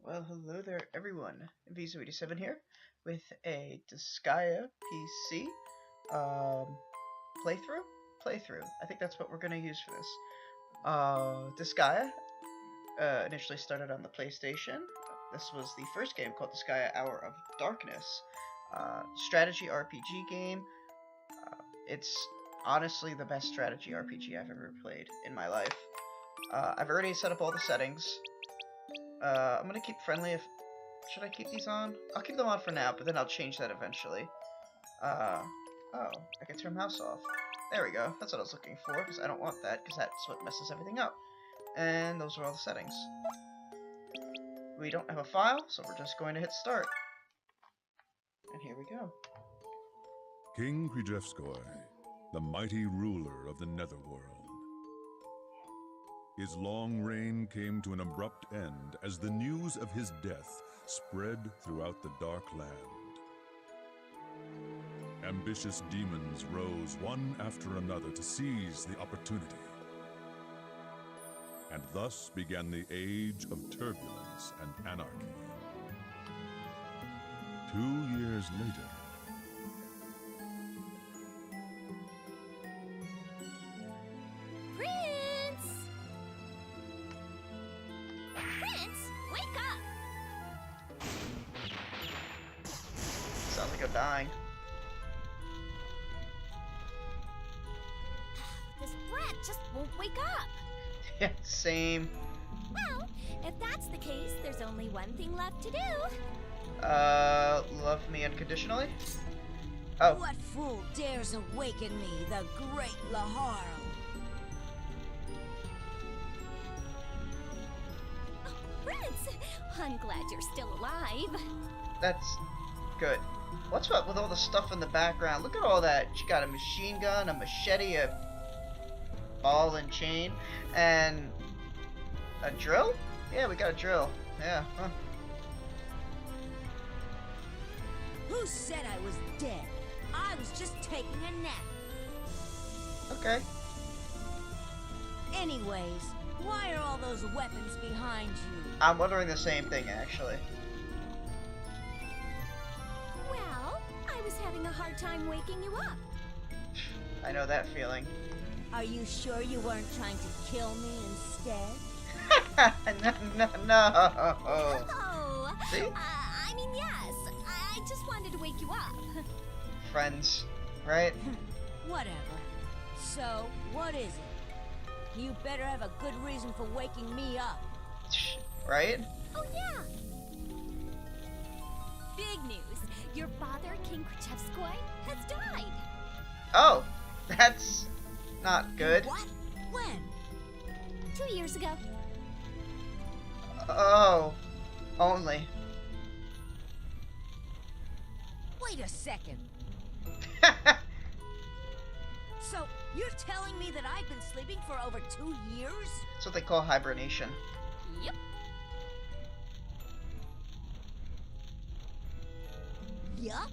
Well, hello there, everyone. Vizo87 here with a Disgaea PC playthrough. I think that's what we're gonna use for this. Disgaea initially started on the PlayStation. This was the first game called Disgaea Hour of Darkness, strategy RPG game. It's honestly the best strategy RPG I've ever played in my life. I've already set up all the settings. I'm gonna keep friendly if... Should I keep these on? I'll keep them on for now, but then I'll change that eventually. Oh, I can turn mouse off. There we go. That's what I was looking for, because I don't want that, because that's what messes everything up. And those are all the settings. We don't have a file, so we're just going to hit start. And here we go. King Krzyzewskoi, the mighty ruler of the Netherworld. His long reign came to an abrupt end as the news of his death spread throughout the Dark Land. Ambitious demons rose one after another to seize the opportunity. And thus began the age of turbulence and anarchy. 2 years later, Sounds like I'm dying. This brat just won't wake up. Yeah, same. Well, if that's the case, there's only one thing left to do. Love me unconditionally? Oh. What fool dares awaken me, the great Laharl? Oh, Prince! I'm glad you're still alive. That's good. What's up with all the stuff in the background? Look at all that. She got a machine gun, a machete, a ball and chain, and a drill? Yeah, we got a drill. Yeah, huh. Who said I was dead? I was just taking a nap. Okay. Anyways, why are all those weapons behind you? I'm wondering the same thing, actually. Well, I was having a hard time waking you up. I know that feeling. Are you sure you weren't trying to kill me instead? No. Oh, See? I mean, yes. I just wanted to wake you up. Friends, right? Whatever. So, what is it? You better have a good reason for waking me up. Right? Oh, yeah. Big news. Your father, King Krzyzewskoi, has died. Oh, that's not good. What? When? 2 years ago. Oh, only. Wait a second. So, you're telling me that I've been sleeping for over 2 years? That's what they call hibernation. Yep. Yup?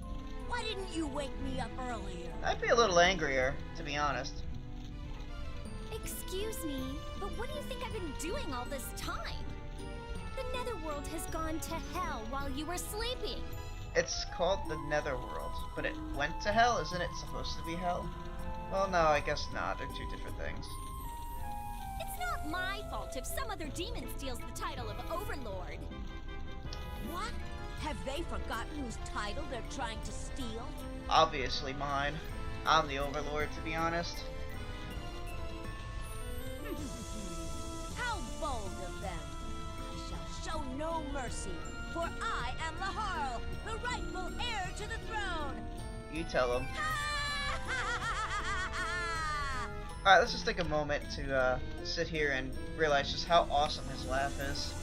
Why didn't you wake me up earlier? I'd be a little angrier, to be honest. Excuse me, but what do you think I've been doing all this time? The Netherworld has gone to hell while you were sleeping. It's called the Netherworld, but it went to hell, isn't it supposed to be hell? Well, no, I guess not. They're two different things. It's not my fault if some other demon steals the title of Overlord. What? Have they forgotten whose title they're trying to steal? Obviously mine. I'm the Overlord, to be honest. How bold of them! I shall show no mercy, for I am Laharl, the rightful heir to the throne! You tell them. Alright, let's just take a moment to sit here and realize just how awesome his laugh is.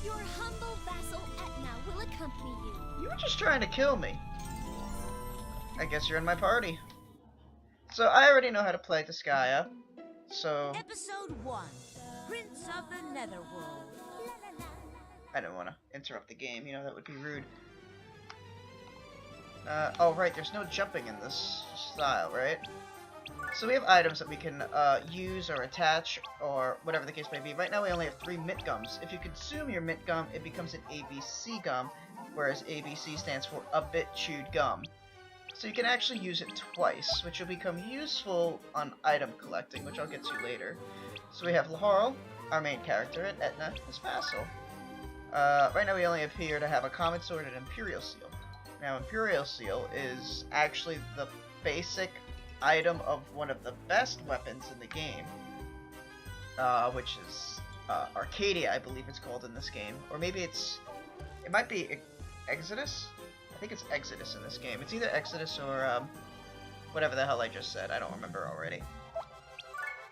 Your humble vassal Etna will accompany you. You were just trying to kill me. I guess you're in my party. So I already know how to play Disgaea. So Episode 1, Prince of the Netherworld. I didn't want to interrupt the game, you know, that would be rude. Oh right, there's no jumping in this style, right? So we have items that we can use or attach or whatever the case may be. Right now we only have 3 mint gums. If you consume your mint gum, it becomes an ABC gum, whereas ABC stands for a bit chewed gum. So you can actually use it twice, which will become useful on item collecting, which I'll get to later. So we have Laharl, our main character, and Etna, his vassal. Right now we only appear to have a common sword and Imperial Seal. Now Imperial Seal is actually the basic item of one of the best weapons in the game, which is Arcadia, I believe it's called in this game. Or maybe it might be Exodus? I think it's Exodus in this game. It's either Exodus or whatever the hell I just said. I don't remember already.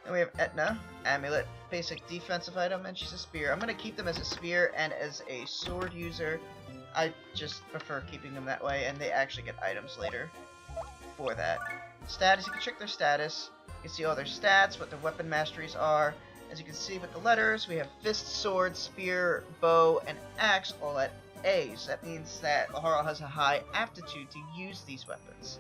Then we have Etna, amulet, basic defensive item, and she's a spear. I'm going to keep them as a spear and as a sword user. I just prefer keeping them that way, and they actually get items later for that. Status, you can check their status. You can see all their stats, what their weapon masteries are. As you can see with the letters, we have fist, sword, spear, bow, and axe all at A's. That means that Laharl has a high aptitude to use these weapons.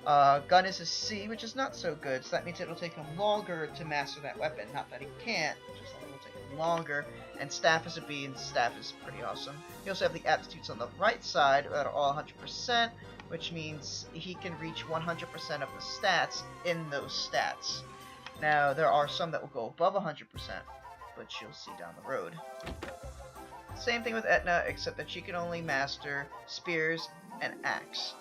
Gun is a C, which is not so good, so that means it'll take him longer to master that weapon. Not that he can't, just that it will take him longer. And staff is a B, and staff is pretty awesome. You also have the aptitudes on the right side that are all 100%, which means he can reach 100% of the stats in those stats. Now, there are some that will go above 100%, but you'll see down the road. Same thing with Etna, except that she can only master spears and axe.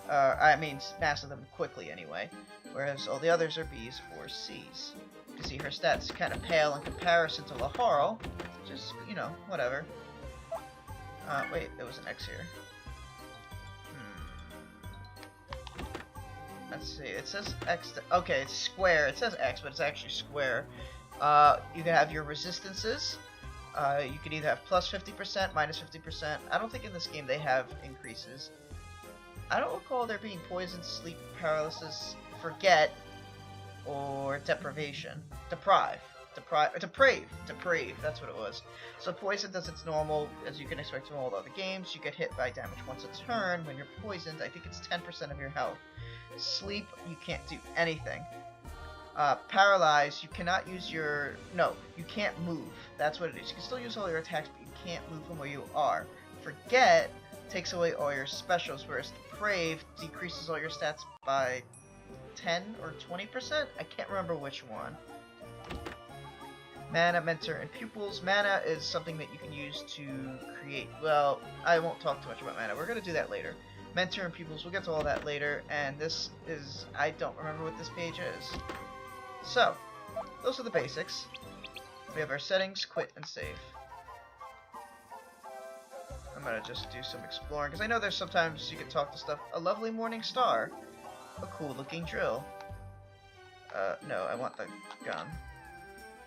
Master them quickly anyway, whereas all the others are B's or C's. You can see her stats kind of pale in comparison to Laharl, just, you know, whatever. Wait, there was an X here. Let's see, it says X, okay, it's square, it says X, but it's actually square. You can have your resistances. You can either have plus 50%, minus 50%. I don't think in this game they have increases. I don't recall there being poison, sleep, paralysis, forget, or deprivation. Deprave, that's what it was. So poison does its normal, as you can expect from all the other games. You get hit by damage once a turn. When you're poisoned, I think it's 10% of your health. Sleep, you can't do anything. Paralyzed, you cannot use your... No, you can't move. That's what it is. You can still use all your attacks, but you can't move from where you are. Forget takes away all your specials, whereas Deprave decreases all your stats by 10 or 20%? I can't remember which one. Mana, Mentor, and Pupils. Mana is something that you can use to create... Well, I won't talk too much about mana. We're going to do that later. Mentor and Pupils, we'll get to all that later. And this is... I don't remember what this page is. So, those are the basics. We have our settings, quit, and save. I'm gonna just do some exploring, because I know there's sometimes you can talk to stuff. A lovely morning star. A cool looking drill. No, I want the gun.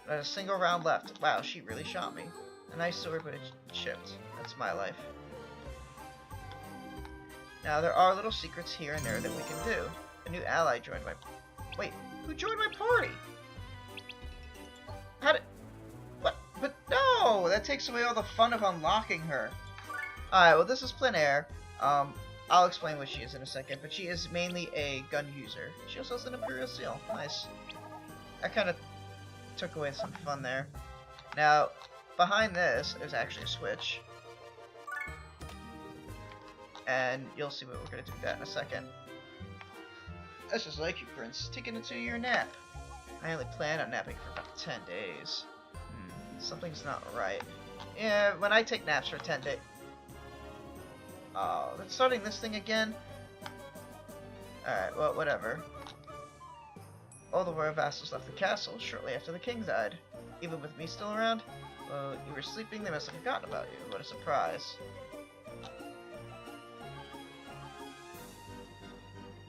There's a single round left. Wow, she really shot me. A nice sword, but it chipped. That's my life. Now, there are little secrets here and there that we can do. A new ally joined my... Wait, who joined my party? How did... What? But no! That takes away all the fun of unlocking her. Alright, well this is plein air. I'll explain what she is in a second, but she is mainly a gun user. She also has an Imperial Seal. Nice. I kind of took away some fun there. Now, behind this is actually a switch. And you'll see what we're going to do with that in a second. That's just like you, Prince. Taking it to your nap. I only plan on napping for about 10 days. Something's not right. Yeah, when I take naps for 10 days... Oh, that's starting this thing again? Alright, well, whatever. All the royal vassals left the castle shortly after the king died. Even with me still around? Well, you were sleeping, they must have forgotten about you. What a surprise.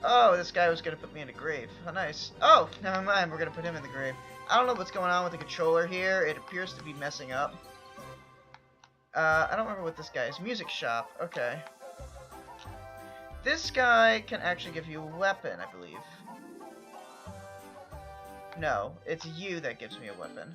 Oh, this guy was gonna put me in a grave. How nice. Oh, never mind, we're gonna put him in the grave. I don't know what's going on with the controller here. It appears to be messing up. I don't remember what this guy is. Music shop. Okay. This guy can actually give you a weapon, I believe. No, it's you that gives me a weapon.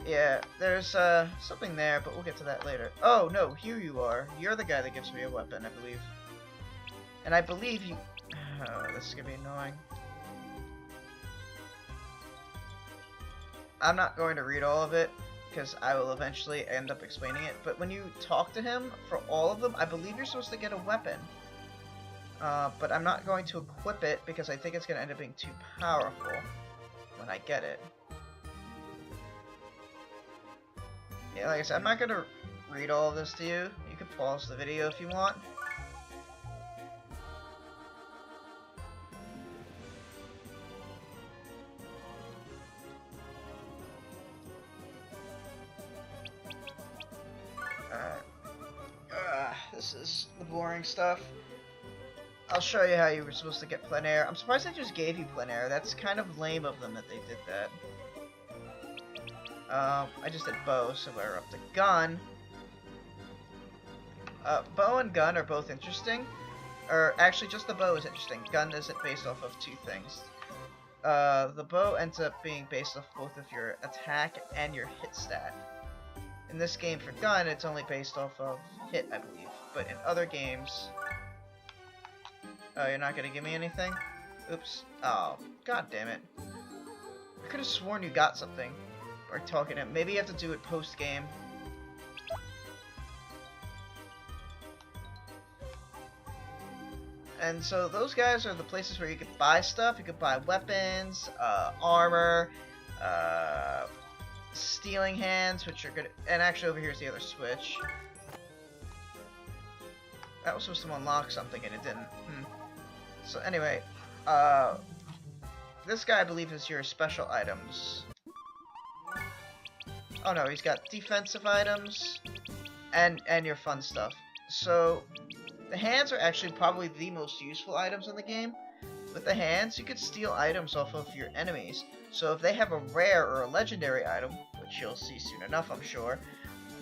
Yeah, there's something there, but we'll get to that later. Oh, no, here you are. You're the guy that gives me a weapon, I believe. And I believe you... this is gonna be annoying. I'm not going to read all of it, because I will eventually end up explaining it. But when you talk to him, for all of them, I believe you're supposed to get a weapon. But I'm not going to equip it, because I think it's going to end up being too powerful when I get it. Yeah, like I said, I'm not going to read all of this to you. You can pause the video if you want. This is the boring stuff. I'll show you how you were supposed to get plein air. I'm surprised they just gave you plein air. That's kind of lame of them that they did that. I just did bow, so we're up to gun. Bow and gun are both interesting. Or actually, just the bow is interesting. Gun isn't based off of two things. The bow ends up being based off both of your attack and your hit stat. In this game for gun, it's only based off of hit, I believe. But in other games... Oh, you're not gonna give me anything? Oops. Oh, god damn it. I could have sworn you got something. Or talking to him. Maybe you have to do it post-game. And so those guys are the places where you could buy stuff. You could buy weapons, armor, stealing hands, which are good. And actually over here is the other switch. That was supposed to unlock something and it didn't. So anyway, this guy I believe is your special items. Oh no, he's got defensive items and your fun stuff. So the hands are actually probably the most useful items in the game. With the hands, you could steal items off of your enemies. So if they have a rare or a legendary item, which you'll see soon enough, I'm sure,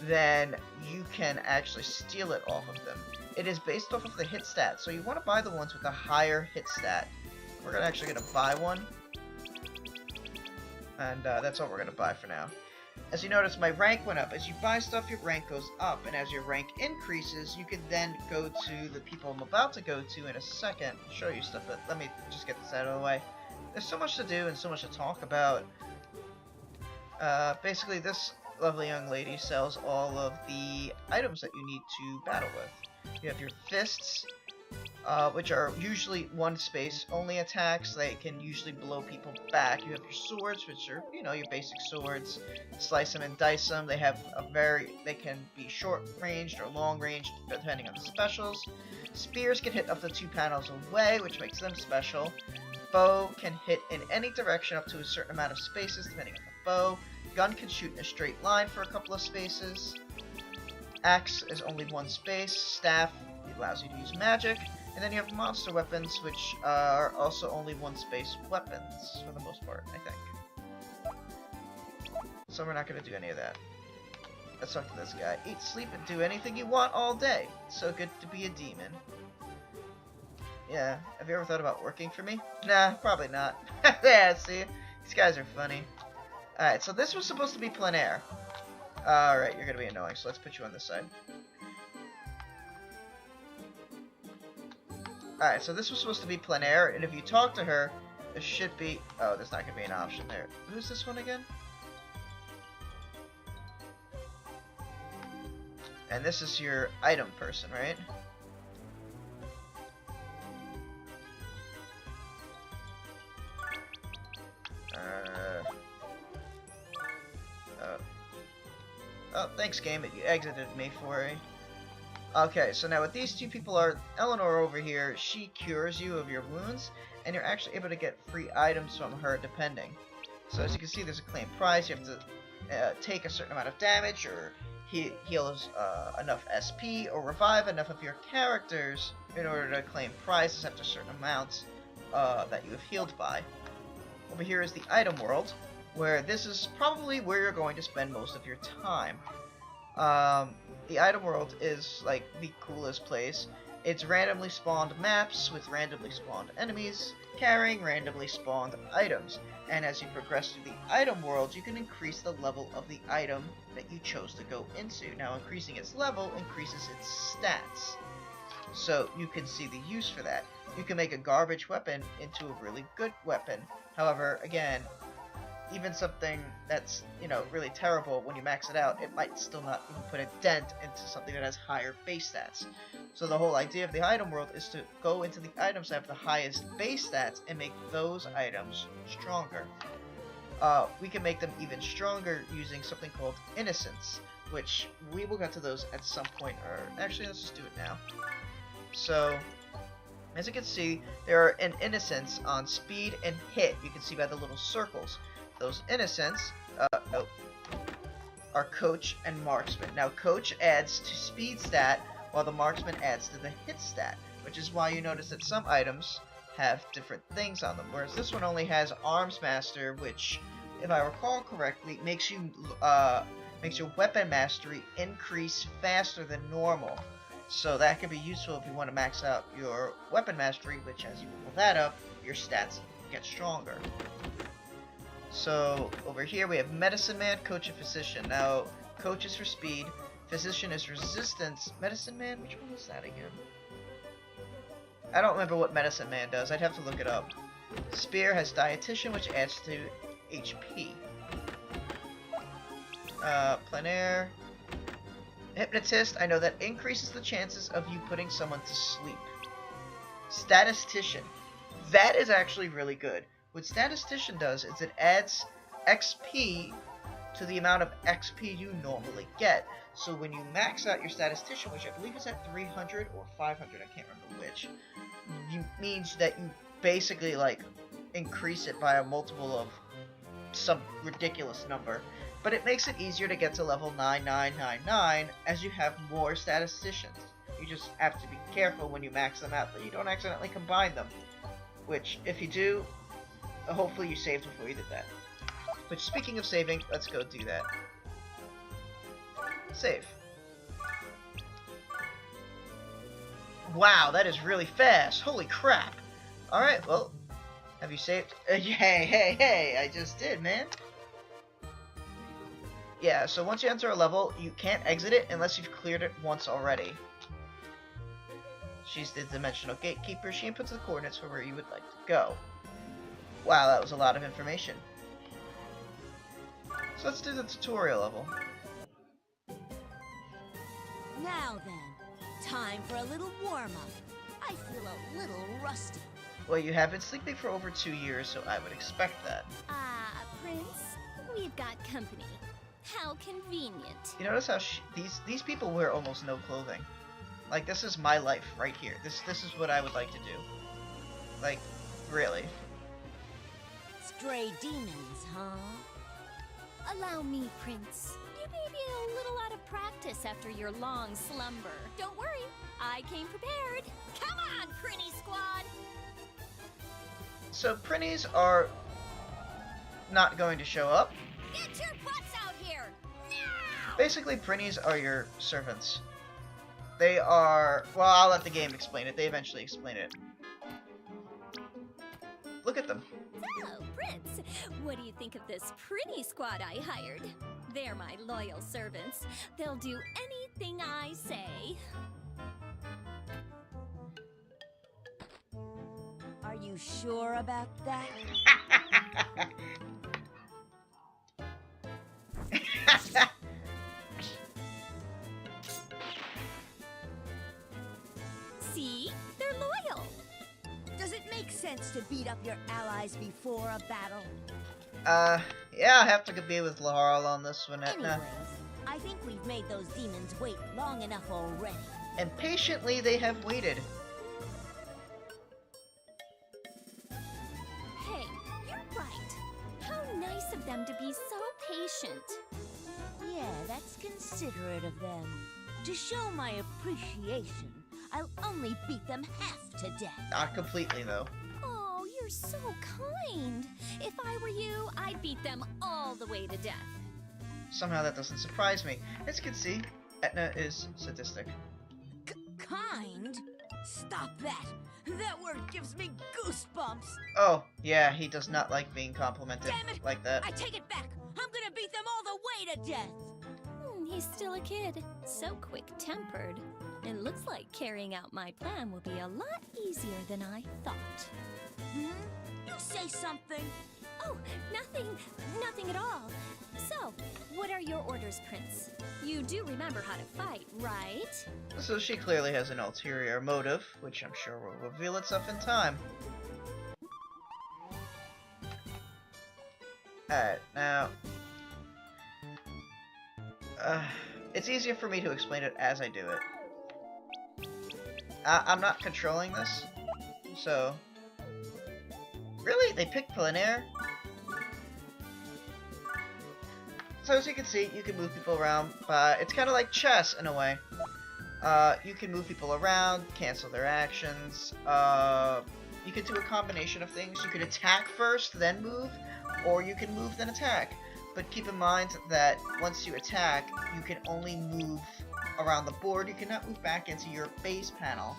then you can actually steal it off of them. It is based off of the hit stat, so you want to buy the ones with a higher hit stat. We're actually going to buy one. And that's all we're going to buy for now. As you notice, my rank went up. As you buy stuff, your rank goes up. And as your rank increases, you can then go to the people I'm about to go to in a second. Show you stuff, but let me just get this out of the way. There's so much to do and so much to talk about. Basically, this lovely young lady sells all of the items that you need to battle with. You have your fists, which are usually one space only attacks. They can usually blow people back. You have your swords, which are, you know, your basic swords. Slice them and dice them. They have they can be short ranged or long ranged, depending on the specials. Spears can hit up to 2 panels away, which makes them special. Bow can hit in any direction up to a certain amount of spaces, depending on the bow. Gun can shoot in a straight line for a couple of spaces. Axe is only one space. Staff allows you to use magic. And then you have monster weapons, which are also only one space weapons, for the most part, I think. So we're not going to do any of that. Let's talk to this guy. Eat, sleep, and do anything you want all day. It's so good to be a demon. Yeah, have you ever thought about working for me? Nah, probably not. Yeah, see? These guys are funny. Alright, so this was supposed to be plein air. Alright, you're gonna be annoying, so let's put you on this side. Alright, so this was supposed to be plein air, and if you talk to her, there should be... Oh, there's not gonna be an option there. Who's this one again? And this is your item person, right? Oh, thanks, game, but you exited me for a... Okay, so now what these two people are, Eleanor over here, she cures you of your wounds, and you're actually able to get free items from her, depending. So as you can see, there's a claim prize. You have to take a certain amount of damage, or heal enough SP, or revive enough of your characters in order to claim prizes after certain amounts that you have healed by. Over here is the item world, where this is probably where you're going to spend most of your time. The item world is like the coolest place. It's randomly spawned maps with randomly spawned enemies. carrying randomly spawned items. And as you progress through the item world, you can increase the level of the item that you chose to go into. Now, increasing its level increases its stats. So you can see the use for that. You can make a garbage weapon into a really good weapon. However, again, even something that's, really terrible, when you max it out, it might still not even put a dent into something that has higher base stats. So the whole idea of the item world is to go into the items that have the highest base stats and make those items stronger. We can make them even stronger using something called Innocence, which we will get to those at some point, or actually let's just do it now. So, as you can see, there are an Innocence on speed and hit. You can see by the little circles. Those Innocents are Coach and Marksman. Now, Coach adds to speed stat, while the Marksman adds to the hit stat, which is why you notice that some items have different things on them, whereas this one only has Arms Master, which, if I recall correctly, makes your weapon mastery increase faster than normal. So that can be useful if you want to max out your weapon mastery, which, as you pull that up, your stats get stronger. So over here we have Medicine Man, Coach, and Physician. Now, Coach is for speed, Physician is resistance. Medicine Man, which one is that again? I don't remember what Medicine Man does. I'd have to look it up. Spear has Dietitian, which adds to HP. Plein Air. Hypnotist, I know that increases the chances of you putting someone to sleep. Statistician. That is actually really good. What Statistician does is it adds XP to the amount of XP you normally get. So when you max out your Statistician, which I believe is at 300 or 500, I can't remember which, means that you basically, increase it by a multiple of some ridiculous number. But it makes it easier to get to level 9999 as you have more Statisticians. You just have to be careful when you max them out that you don't accidentally combine them. Which, if you do, hopefully you saved before you did that. But speaking of saving, let's go do that. Save. Wow, that is really fast. Holy crap. Alright, well, have you saved? Hey, I just did, man. Yeah, so once you enter a level, you can't exit it unless you've cleared it once already. She's the dimensional gatekeeper. She inputs the coordinates for where you would like to go. Wow, that was a lot of information. So let's do the tutorial level. Now then, time for a little warm-up. I feel a little rusty. Well, you have been sleeping for over 2 years, so I would expect that. Prince, we've got company. How convenient. You notice how these people wear almost no clothing. Like, this is my life right here. This is what I would like to do. Like, really. Stray demons, huh? Allow me, Prince. You may be a little out of practice after your long slumber. Don't worry, I came prepared. Come on, Prinny Squad! So, Prinnies are not going to show up. Get your butts out here! Now! Basically, Prinnies are your servants. They are... Well, I'll let the game explain it. They eventually explain it. Look at them. So, Prince, what do you think of this Prinny Squad I hired? They're my loyal servants. They'll do anything I say. Are you sure about that? See? They're loyal. Does it make sense to beat up your allies before a battle? Yeah, I have to be with Laharl on this one, Etna. Anyways, I think we've made those demons wait long enough already. And patiently they have waited. Hey, you're right. How nice of them to be so patient. Yeah, that's considerate of them. To show my appreciation, I'll only beat them half to death. Not completely, though. Oh, you're so kind. If I were you, I'd beat them all the way to death. Somehow that doesn't surprise me. As you can see, Etna is sadistic. Kind? Stop that! That word gives me goosebumps! Oh, yeah, he does not like being complimented Damn it! like that. I take it back! I'm gonna beat them all the way to death! He's still a kid, so quick-tempered. It looks like carrying out my plan will be a lot easier than I thought. Hmm? You say something! Oh, nothing at all. So, what are your orders, Prince? You do remember how to fight, right? So she clearly has an ulterior motive, which I'm sure will reveal itself in time. Alright, now... it's easier for me to explain it as I do it. I'm not controlling this, so... Really? They picked plein air? So as you can see, you can move people around. It's kind of like chess in a way. You can move people around, cancel their actions. You can do a combination of things. You can attack first, then move, or you can move, then attack. But keep in mind that once you attack, you can only move around the board. You cannot move back into your base panel.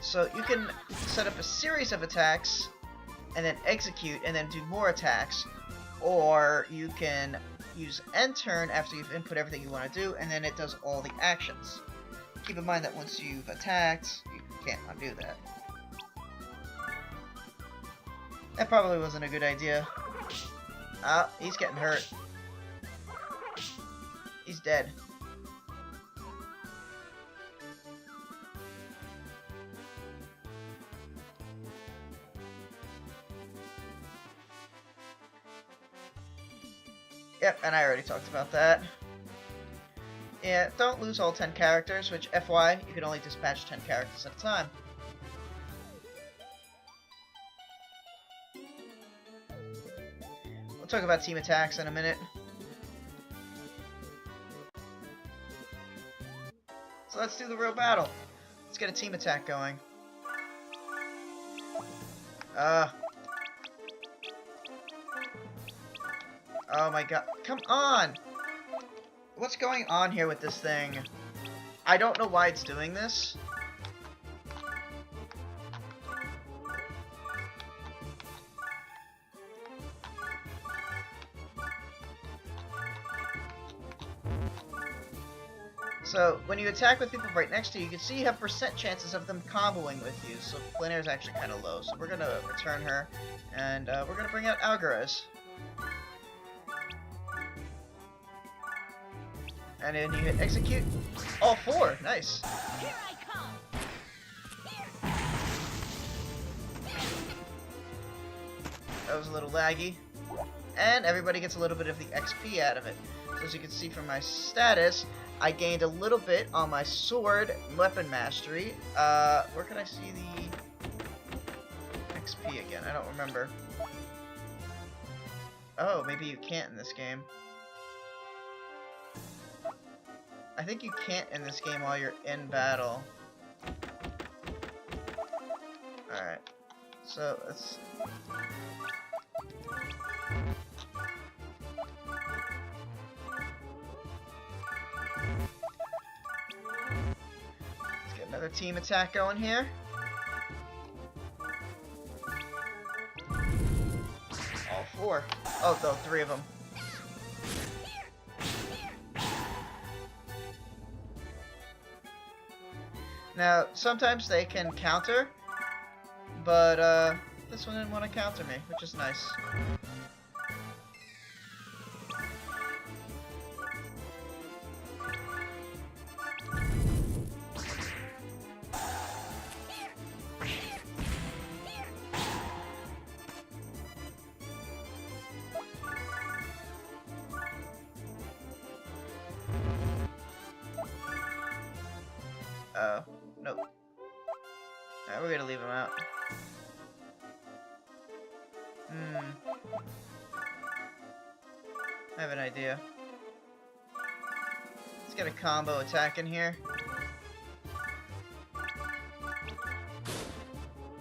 So you can set up a series of attacks, and then execute, and then do more attacks. Or you can use end turn after you've input everything you want to do, and then it does all the actions. Keep in mind that once you've attacked, you can't undo that. That probably wasn't a good idea. Ah, he's getting hurt. He's dead. Yep, and I already talked about that. Yeah, don't lose all 10 characters, which, FY, you can only dispatch 10 characters at a time. We'll talk about team attacks in a minute. So let's do the real battle. Let's get a team attack going. Oh my god. Come on! What's going on here with this thing? I don't know why it's doing this. So, when you attack with people right next to you, you can see you have percent chances of them comboing with you. So, plein air is actually kind of low. So, we're going to return her, and we're going to bring out Algaraz. And then you hit execute. All 4. Nice. Here I come! That was a little laggy. And everybody gets a little bit of the XP out of it. So as you can see from my status, I gained a little bit on my sword weapon mastery. Where can I see the XP again? I don't remember. Oh, maybe you can't in this game. I think you can't in this game while you're in battle. Alright. So, let's... Let's get another team attack going here. All 4. Oh, no, 3 of them. Now, sometimes they can counter, but this one didn't want to counter me, which is nice. Nope. Alright, we're gonna leave him out. I have an idea. Let's get a combo attack in here.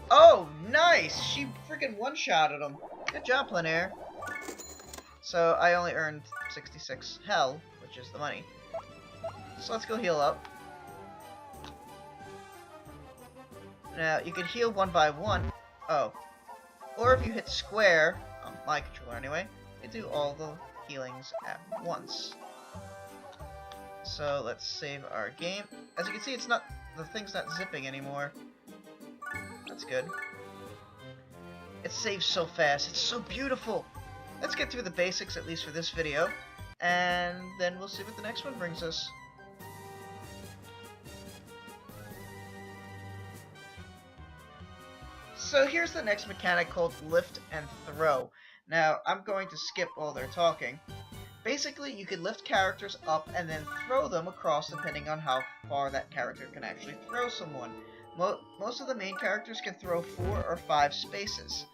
Oh, nice! She freaking one-shotted him. Good job, plein air. So, I only earned 66 hell, which is the money. So let's go heal up. Now, you can heal one by one. Oh. Or if you hit square, on my controller anyway, you do all the healings at once. So let's save our game. As you can see, it's not, the thing's not zipping anymore. That's good. It saves so fast. It's so beautiful. Let's get through the basics, at least for this video, and then we'll see what the next one brings us. So here's the next mechanic called lift and throw. Now, I'm going to skip all their talking. Basically, you can lift characters up and then throw them across depending on how far that character can actually throw someone. Most of the main characters can throw 4 or 5 spaces.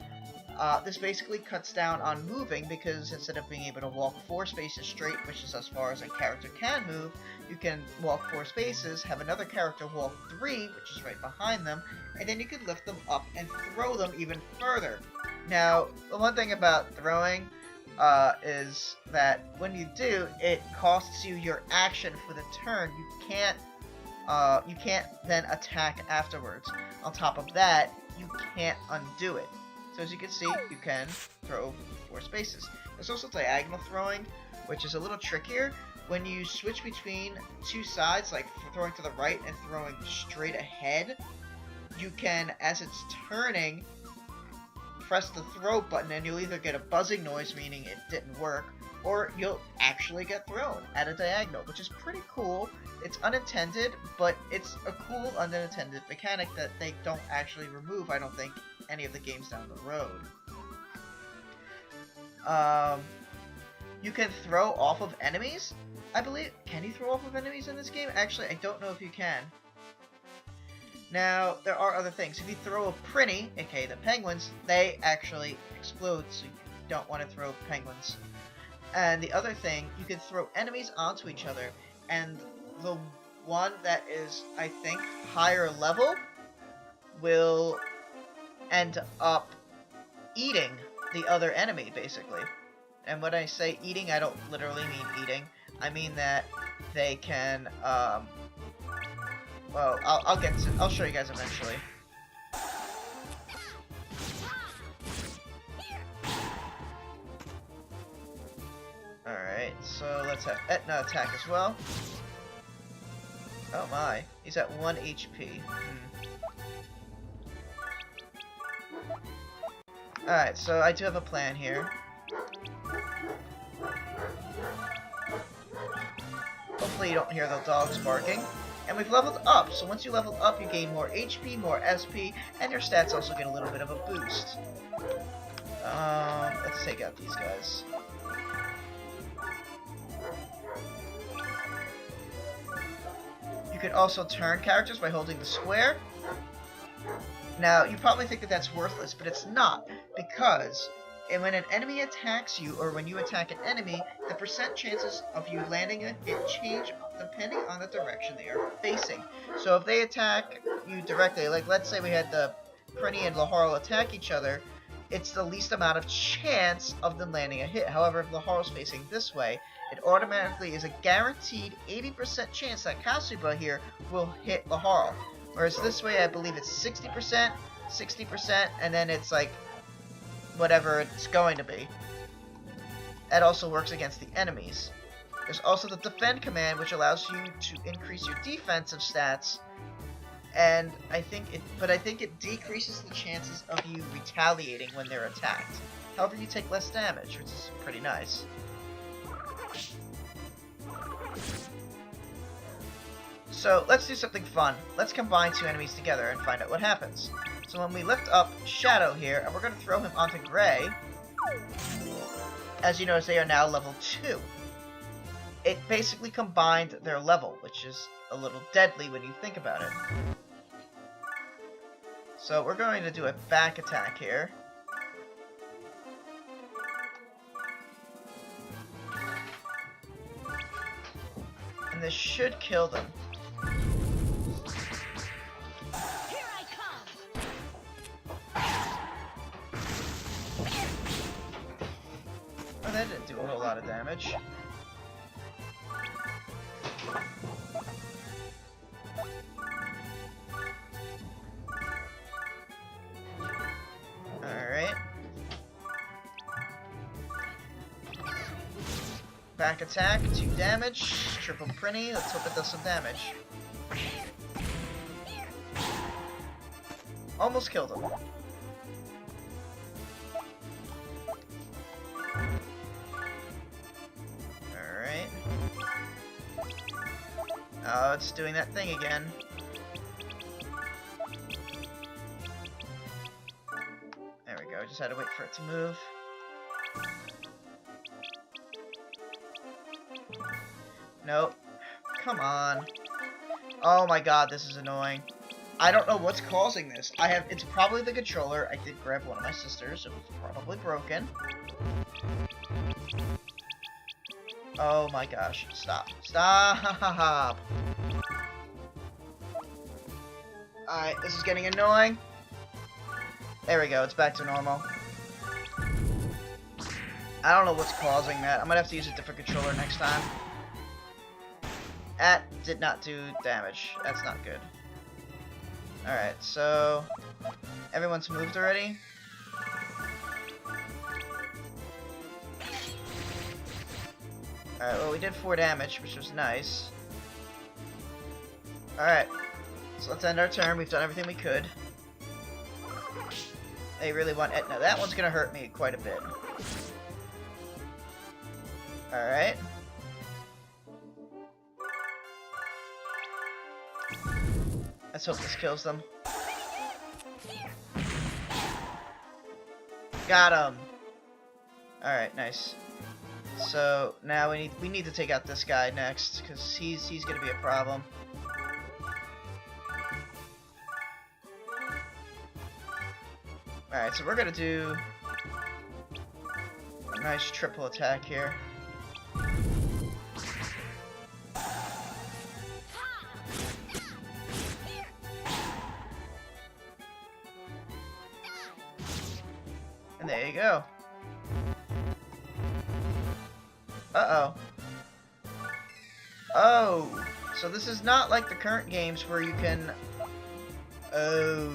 This basically cuts down on moving because instead of being able to walk 4 spaces straight, which is as far as a character can move, you can walk 4 spaces, have another character walk 3, which is right behind them, and then you can lift them up and throw them even further. Now, the one thing about throwing is that when you do, it costs you your action for the turn. You can't then attack afterwards. On top of that, you can't undo it. So as you can see, you can throw 4 spaces. There's also diagonal throwing, which is a little trickier. When you switch between 2 sides, like throwing to the right and throwing straight ahead, you can, as it's turning, press the throw button and you'll either get a buzzing noise, meaning it didn't work, or you'll actually get thrown at a diagonal, which is pretty cool. It's unintended, but it's a cool unintended mechanic that they don't actually remove, I don't think, any of the games down the road. You can throw off of enemies, I believe. Can you throw off of enemies in this game? Actually, I don't know if you can. Now, there are other things. If you throw a Prinny, aka the penguins, they actually explode, so you don't want to throw penguins. And the other thing, you can throw enemies onto each other, and the one that is, I think, higher level will end up eating the other enemy, basically. And when I say eating, I don't literally mean eating. I mean that they can, well, I'll show you guys eventually. Alright, so let's have Etna attack as well. Oh my, he's at 1 HP. Alright, so I do have a plan here. Hopefully you don't hear the dogs barking. And we've leveled up, so once you level up, you gain more HP, more SP, and your stats also get a little bit of a boost. Let's take out these guys. You can also turn characters by holding the square. Now, you probably think that that's worthless, but it's not, because when an enemy attacks you, or when you attack an enemy, the percent chances of you landing a hit change depending on the direction they are facing. So if they attack you directly, like let's say we had the Prinny and Laharl attack each other, it's the least amount of chance of them landing a hit. However, if Laharl's facing this way, it automatically is a guaranteed 80% chance that Kasuba here will hit Laharl. Whereas this way, I believe it's 60%, 60%, and then it's like whatever it's going to be. That also works against the enemies. There's also the defend command, which allows you to increase your defensive stats, and I think it decreases the chances of you retaliating when they're attacked. However, you take less damage, which is pretty nice. So let's do something fun. Let's combine 2 enemies together and find out what happens. So when we lift up Shadow here, and we're going to throw him onto Gray, as you notice, they are now level 2. It basically combined their level, which is a little deadly when you think about it. So we're going to do a back attack here. And this should kill them. Here I come. Oh, that didn't do a whole lot of damage. Back attack, 2 damage. Triple Prinny, let's hope it does some damage. Almost killed him. Alright. Oh, it's doing that thing again. There we go, just had to wait for it to move. Nope. Come on. Oh my god, this is annoying. I don't know what's causing this. It's probably the controller. I did grab one of my sisters. It was probably broken. Oh my gosh. Stop. Stop! Alright, this is getting annoying. There we go, it's back to normal. I don't know what's causing that. I'm gonna have to use a different controller next time. That did not do damage. That's not good. Alright, so everyone's moved already. Alright, well we did 4 damage, which was nice. Alright, so let's end our turn. We've done everything we could. They really want Etna. That one's gonna hurt me quite a bit. Alright. Let's hope this kills them. Got him. Alright, nice. So now we need to take out this guy next, because he's gonna be a problem. Alright, so we're gonna do a nice triple attack here. And there you go. Uh-oh. Oh! So this is not like the current games where you can... Oh.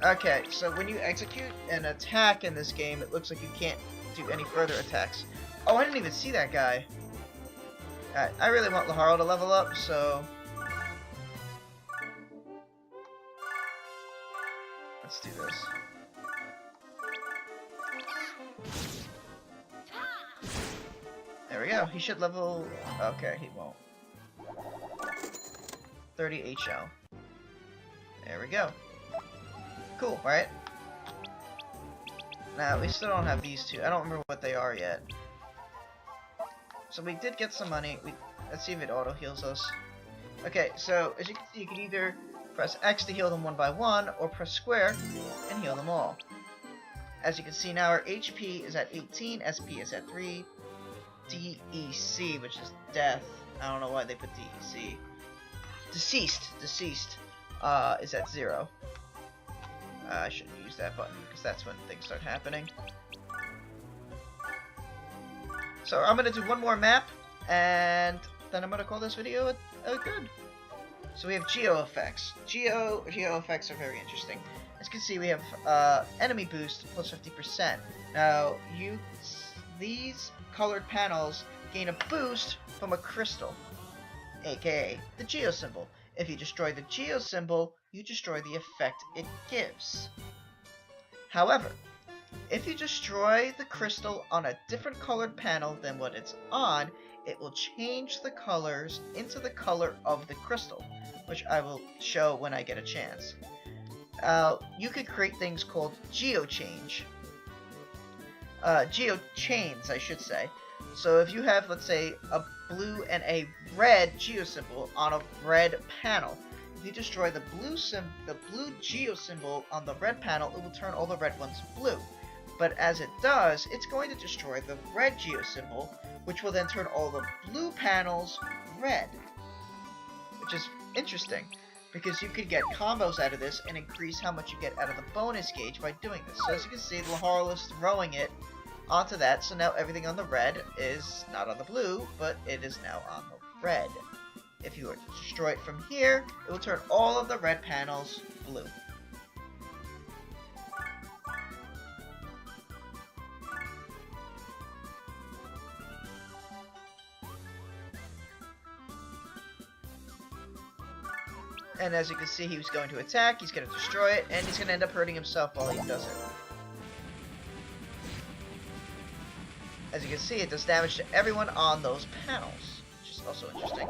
Okay, so when you execute an attack in this game, it looks like you can't do any further attacks. Oh, I didn't even see that guy. Alright, I really want Laharl to level up, so... Let's do this. There we go. He should level... Okay, he won't. 30 HL. There we go. Cool, right? Now, we still don't have these two. I don't remember what they are yet. So we did get some money. Let's see if it auto-heals us. Okay, so as you can see, you can either press X to heal them one by one, or press square and heal them all. As you can see now, our HP is at 18, SP is at 3, DEC, which is death. I don't know why they put DEC. Deceased, is at 0. I shouldn't use that button, because that's when things start happening. So I'm going to do one more map, and then I'm going to call this video good. So we have Geo Effects. Geo Effects are very interesting. As you can see, we have enemy boost plus 50%. Now, these colored panels gain a boost from a crystal, aka the Geo symbol. If you destroy the Geo symbol, you destroy the effect it gives. However, if you destroy the crystal on a different colored panel than what it's on, it will change the colors into the color of the crystal, which I will show when I get a chance. You could create things called Geo Chains, I should say. So if you have, let's say, a blue and a red Geo symbol on a red panel, if you destroy the blue Geo symbol on the red panel, it will turn all the red ones blue. But as it does, it's going to destroy the red Geo symbol, which will then turn all the blue panels red. Which is interesting, because you could get combos out of this and increase how much you get out of the bonus gauge by doing this. So as you can see, Laharl is throwing it onto that, so now everything on the red is not on the blue, but it is now on the red. If you were to destroy it from here, it will turn all of the red panels blue. And as you can see, he was going to attack, he's going to destroy it, and he's going to end up hurting himself while he does it. As you can see, it does damage to everyone on those panels, which is also interesting.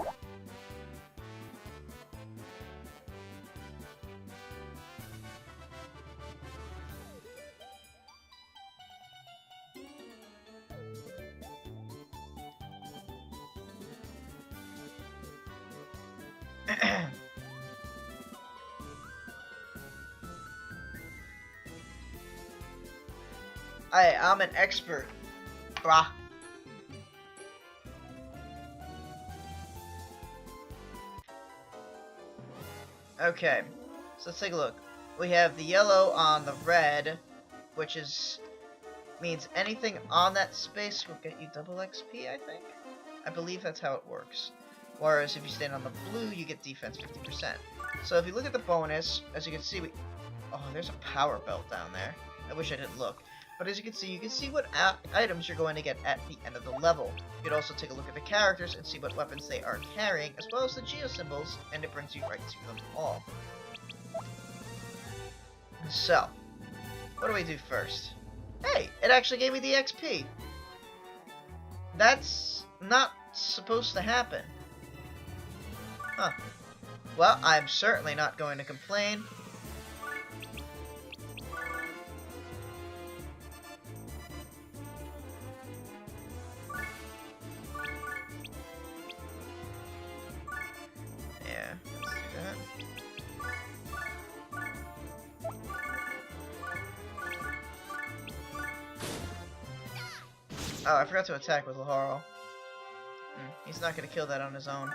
I'm an expert, brah. Okay, so let's take a look. We have the yellow on the red, which means anything on that space will get you double XP, I think? I believe that's how it works. Whereas if you stand on the blue, you get defense 50%. So if you look at the bonus, as you can see, oh, there's a power belt down there. I wish I didn't look. But as you can see what items you're going to get at the end of the level. You can also take a look at the characters and see what weapons they are carrying, as well as the geo symbols, and it brings you right to them all. So, what do we do first? Hey, it actually gave me the XP. That's not supposed to happen. Huh. Well, I'm certainly not going to complain. Yeah, let's do that. Oh, I forgot to attack with Laharl. He's not going to kill that on his own.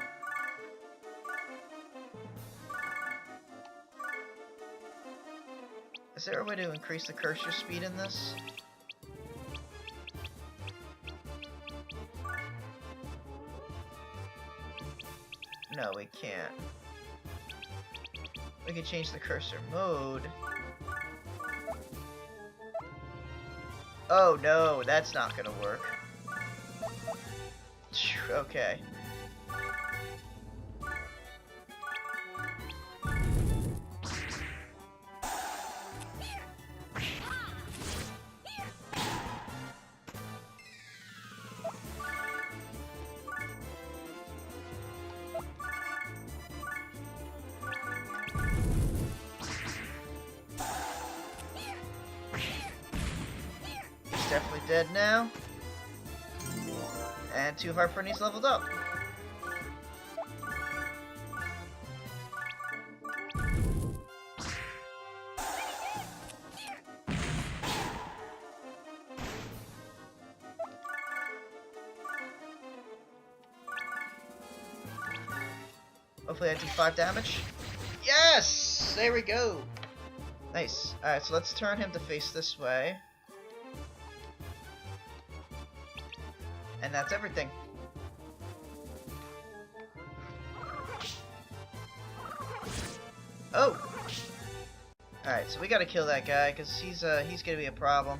Is there a way to increase the cursor speed in this? No, we can't. We can change the cursor mode. Oh no, that's not gonna work. Okay. Definitely dead now. And 2 Harpunies leveled up. Hopefully I do 5 damage. Yes! There we go! Nice. Alright, so let's turn him to face this way. And that's everything. Oh! Alright, so we gotta kill that guy, because he's gonna be a problem.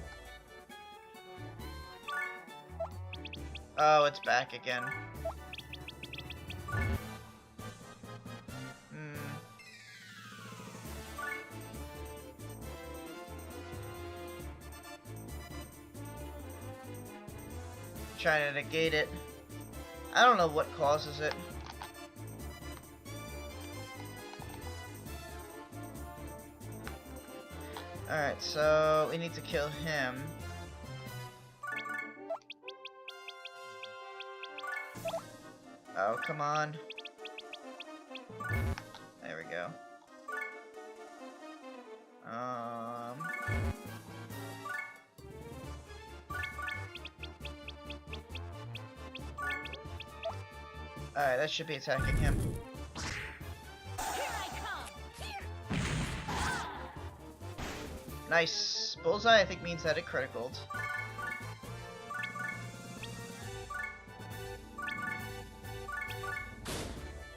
Oh, it's back again. Trying to negate it. I don't know what causes it. Alright, so we need to kill him. Oh, come on. There we go. Alright, that should be attacking him. Nice. Bullseye, I think, means that it criticaled.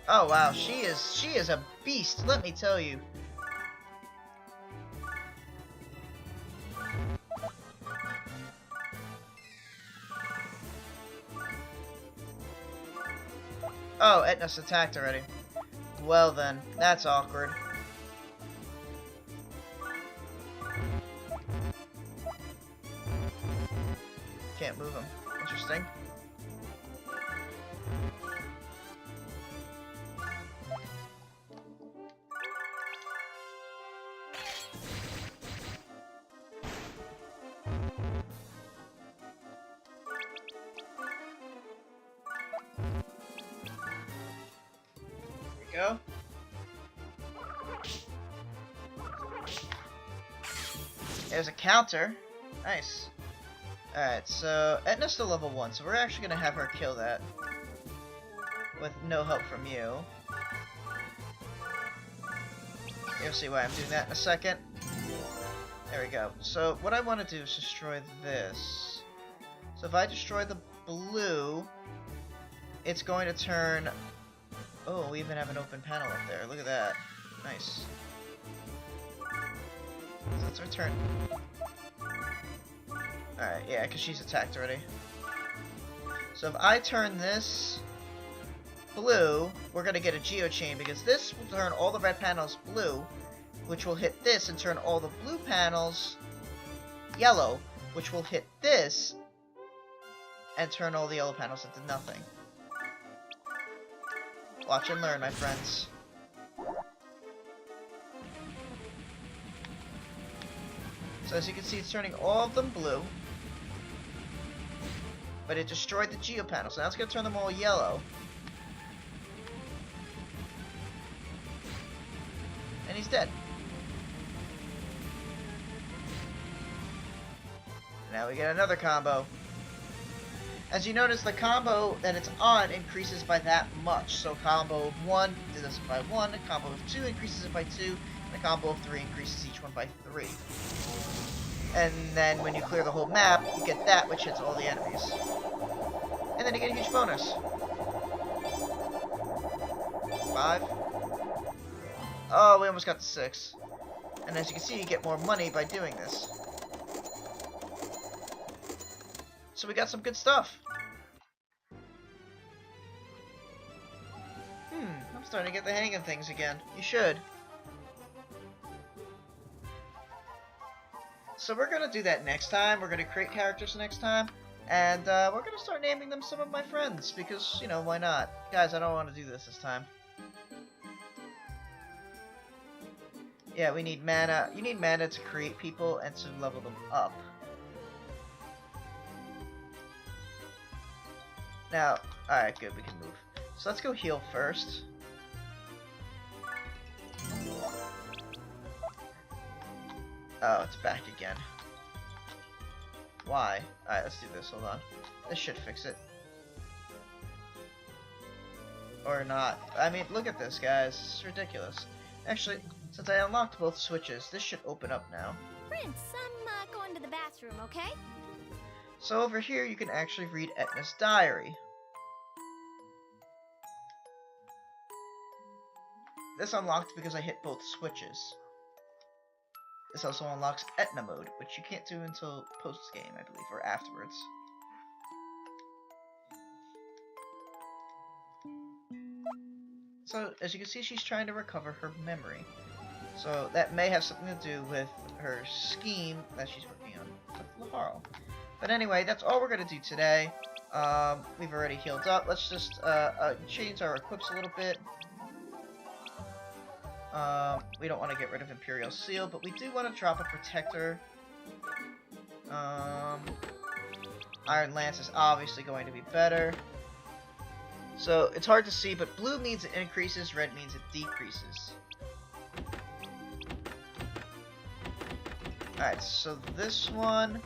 Oh wow, she is a beast, let me tell you. Oh, Etna's attacked already. Well then, that's awkward. Can't move him. Interesting. Go. There's a counter. Nice. Alright, so Etna's still level 1, so we're actually gonna have her kill that. With no help from you. You'll see why I'm doing that in a second. There we go. So what I want to do is destroy this. So if I destroy the blue, it's going to turn... Oh, we even have an open panel up there. Look at that. Nice. So let's return. Alright, yeah, because she's attacked already. So if I turn this blue, we're going to get a Geo chain, because this will turn all the red panels blue, which will hit this and turn all the blue panels yellow, which will hit this and turn all the yellow panels into nothing. Watch and learn, my friends. So as you can see, it's turning all of them blue. But it destroyed the Geo panel, so now it's going to turn them all yellow. And he's dead. Now we get another combo. As you notice, the combo that it's on increases by that much. So combo of 1 does this by 1, a combo of 2 increases it by 2, and a combo of 3 increases each one by 3. And then when you clear the whole map, you get that, which hits all the enemies. And then you get a huge bonus. 5. Oh, we almost got to 6. And as you can see, you get more money by doing this. So we got some good stuff. I'm starting to get the hang of things again. You should. So we're going to do that next time. We're going to create characters next time. And we're going to start naming them some of my friends. Because, you know, why not? Guys, I don't want to do this time. Yeah, we need mana. You need mana to create people and to level them up. Now, alright, good, we can move. So let's go heal first. Oh, it's back again. Why? Alright, let's do this, hold on. This should fix it. Or not. I mean, look at this, guys. This is ridiculous. Actually, since I unlocked both switches, this should open up now. Prince, I'm going to the bathroom, okay? So over here, you can actually read Etna's diary. This unlocked because I hit both switches. This also unlocks Etna mode, which you can't do until post-game, I believe, or afterwards. So, as you can see, she's trying to recover her memory. So, that may have something to do with her scheme that she's working on with Laharl. But anyway, that's all we're going to do today. We've already healed up. Let's just change our equips a little bit. We don't want to get rid of Imperial Seal, but we do want to drop a Protector. Iron Lance is obviously going to be better. So, it's hard to see, but blue means it increases, red means it decreases. Alright, so this one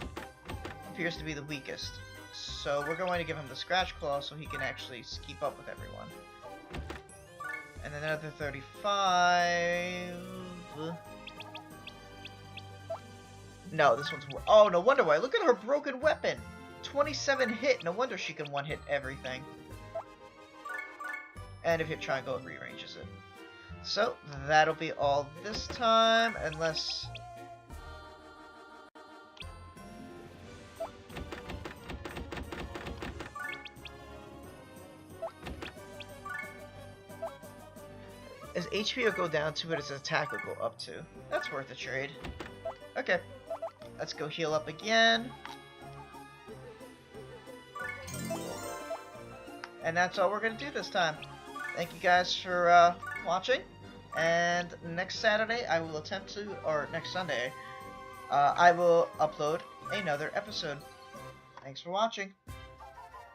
appears to be the weakest. So we're going to give him the Scratch Claw so he can actually keep up with everyone. And then another 35... No, this one's... Oh, no wonder why. Look at her broken weapon! 27 hit. No wonder she can one-hit everything. And if you hit triangle, it rearranges it. So, that'll be all this time, unless... His HP will go down to, but his attack will go up to. That's worth a trade. Okay. Let's go heal up again. And that's all we're going to do this time. Thank you guys for watching. And next Saturday, I will attempt to, or next Sunday, I will upload another episode. Thanks for watching.